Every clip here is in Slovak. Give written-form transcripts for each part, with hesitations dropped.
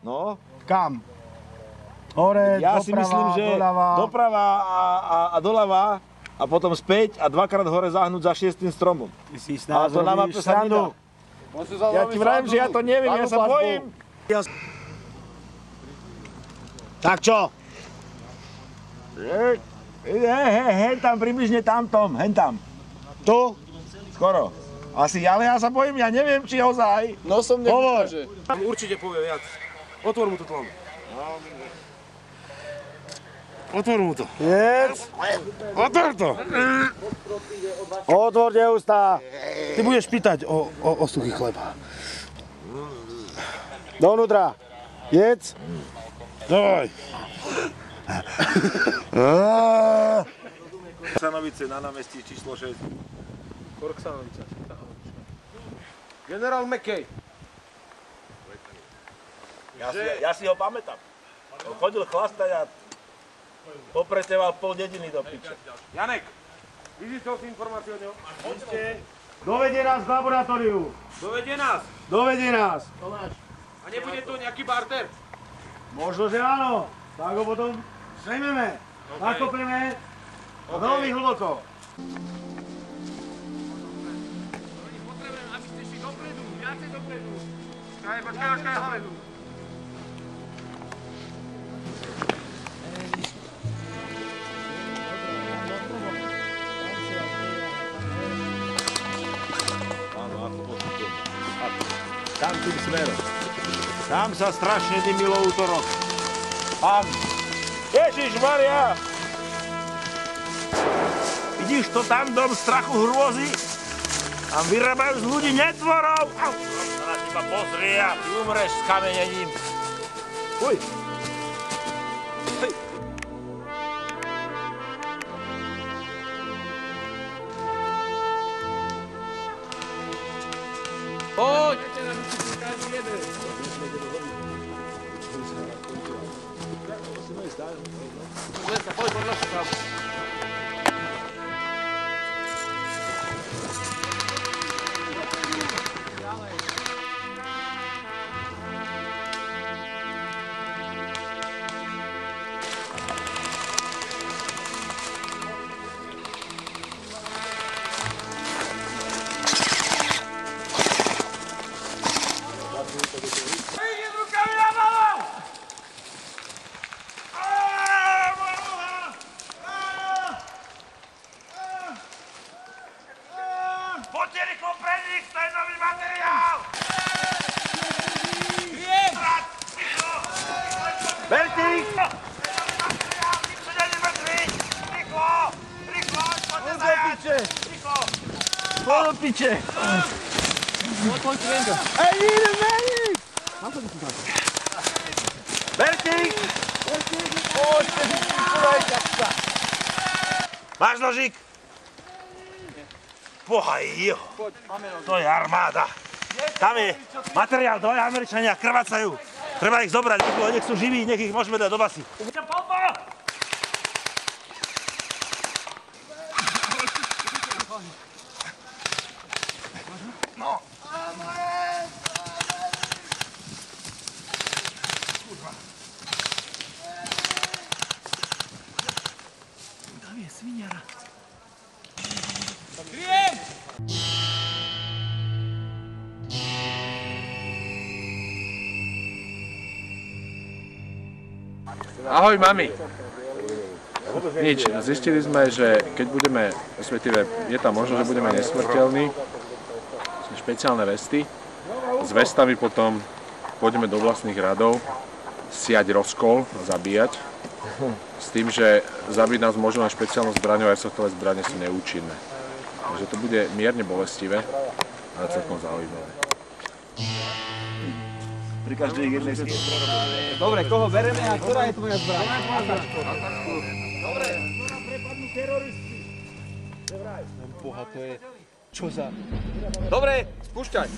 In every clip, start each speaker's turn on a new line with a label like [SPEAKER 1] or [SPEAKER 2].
[SPEAKER 1] No.
[SPEAKER 2] Kam? Hore,
[SPEAKER 1] Ja
[SPEAKER 2] doprava,
[SPEAKER 1] si myslím, že
[SPEAKER 2] doľava.
[SPEAKER 1] doprava a doľava a potom späť a dvakrát hore zahnúť za 6. stromom.
[SPEAKER 2] Ty si s
[SPEAKER 1] Ale
[SPEAKER 2] nás
[SPEAKER 1] to na
[SPEAKER 2] robíš
[SPEAKER 1] mape sa nedá.
[SPEAKER 2] srandu.
[SPEAKER 1] Ja ti vravím, že ja to neviem, ja sa bojím.
[SPEAKER 2] Tak čo?
[SPEAKER 1] Hen tam, približne tamtom, hen tam.
[SPEAKER 2] Tu?
[SPEAKER 1] Skoro. Asi, ale ja sa bojím, ja neviem, či ozaj.
[SPEAKER 3] Nosom neukáže.
[SPEAKER 4] Tam určite povie viac. Otvor mu to tlom. Otvor mu to.
[SPEAKER 2] Jedz.
[SPEAKER 4] Otvor to.
[SPEAKER 2] Otvorte ústa.
[SPEAKER 4] Ty budeš pýtať o suchý chleba.
[SPEAKER 2] Dovnútra. Jedz.
[SPEAKER 4] Dávaj.
[SPEAKER 1] Sanovice na námestí číslo 6.
[SPEAKER 4] Korksanovica. Generál McKay.
[SPEAKER 1] Ja si ho pamätám. On chodil chlastať a popreteval pol dediny do piče.
[SPEAKER 4] Janek, vyzistil si informáciu o ňom?
[SPEAKER 2] Dovedie nás k laboratóriu.
[SPEAKER 4] Dovedie nás.
[SPEAKER 2] Dovedie nás.
[SPEAKER 4] A nebude tu nejaký barter?
[SPEAKER 2] Možno, že áno. Tak ho potom sejmeme. Nakopeme. Veľmi hlboko.
[SPEAKER 4] Potrebujem, aby ste šli dopredu, viacej dopredu. Počkaj, hlavne tu.
[SPEAKER 1] Tam tým smerom. Tam sa strašne dymilo útorok. Tam. Ježišmaria! Vidíš to tam, dom strachu hrôzy? Tam vyrábajú z ľudí netvorov. Na teba pozrie a ty umreš s kamenením. Uj.
[SPEAKER 4] Poď! Poď, poď, našu právu.
[SPEAKER 1] Poďte rýchlo pre nich, to je nový materiál! Berte ich! Rýchlo! Rýchlo! Poďte zajať! Rýchlo!
[SPEAKER 2] Poď do piče. Ej, ideme ich!
[SPEAKER 1] Berte ich! Poďte, vyčúvajte sa! Máš nožík? Boha jeho! To je armáda! Tam je materiál, dvaja Američania krvácajú. Treba ich zobrať, nech sú živí, nech ich môžeme dať do basy. No. Tam je sviniara.
[SPEAKER 3] Ahoj, mami. Nič, zistili sme, že keď budeme, respektíve je tam možno, že budeme nesmrteľní, sú špeciálne vesty. S vestami potom pôjdeme do vlastných radov, siať rozkol, zabíjať. S tým, že zabiť nás môžu len špeciálnou zbraňou, airsoftové zbrane sú neúčinné. Takže to bude mierne bolestivé, ale celkom zaujímavé.
[SPEAKER 1] Pri každej jednej si...
[SPEAKER 2] Dobre, koho bereme a ktorá je tvoja zbraň?
[SPEAKER 1] Dobre, ktorá prepadnú teroristi.
[SPEAKER 2] Boha, to je... Čo za...
[SPEAKER 4] Dobre, spúšťaj.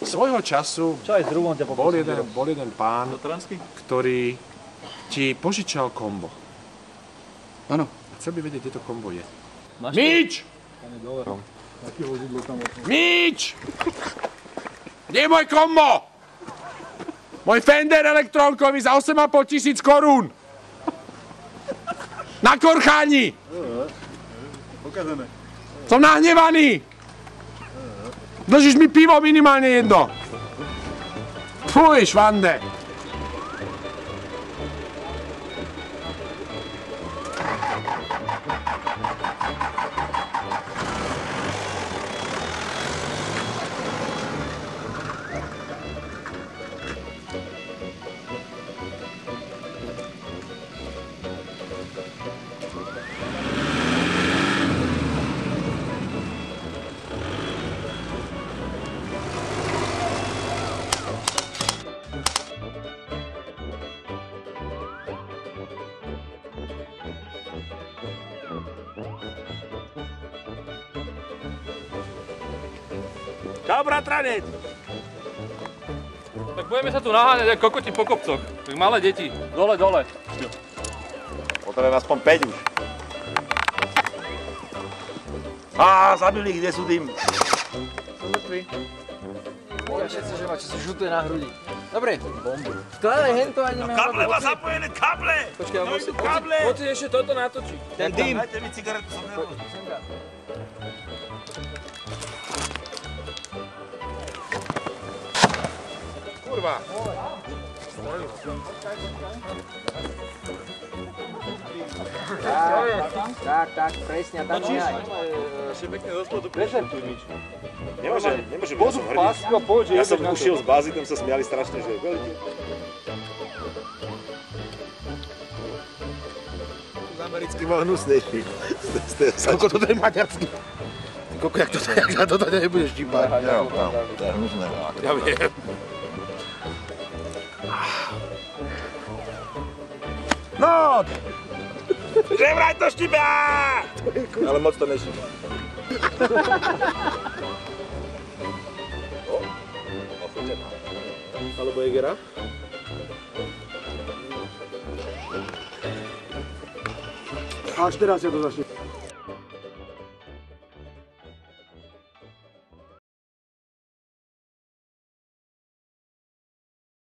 [SPEAKER 3] Svojho času
[SPEAKER 2] Čo aj s druhom ťa
[SPEAKER 3] bol jeden pán, ktorý ti požičal kombo.
[SPEAKER 5] Áno.
[SPEAKER 3] Chcel by vedieť, kde to kombo je. Míč! Míč! Kde je môj kombo? Môj Fender elektrónkový za 8 500 korún. Na Korcháni.
[SPEAKER 5] Pokazané.
[SPEAKER 3] Som nahnevaný. Držíš mi pivo minimálne jedno. Fuj, švande.
[SPEAKER 1] Čau, bratranec.
[SPEAKER 4] Tak budeme sa tu naháňať ako kokoti po kopcoch. Tak malé deti. Dole, dole.
[SPEAKER 1] Potrebujem aspoň 5 už. Á, zabili ich, kde sú tým?
[SPEAKER 5] Sú mŕtvi. Poviem všetci, že máte si žuté na hrudi. Dobre. Bombu. Skladaj hento a ideme
[SPEAKER 1] Kable má zapojené, kable!
[SPEAKER 5] Počkaj,
[SPEAKER 1] kable!
[SPEAKER 5] poď si ešte toto natočiť. Ten dým.
[SPEAKER 1] Dajte mi cigaretu, som nervózny.
[SPEAKER 3] Kurva.
[SPEAKER 5] Tak, presne, tam nehaj.
[SPEAKER 6] Ešte pekne do spodu prešertuj nič. Nemôžem, ja som hrdý. Ja som ušiel z bázy, tam sa smiali strašne, že veľký. Z americký mal hnusnejší.
[SPEAKER 1] Koľko toto je maďarský? Koľko, jak toto nebudeš čípať?
[SPEAKER 6] Ja, to je hnusné.
[SPEAKER 1] Ja viem. No! Že vraj to štipá!
[SPEAKER 6] Ale moc to nešípa. Ochutená. Alebo Egera?
[SPEAKER 2] Až teraz ja to začne.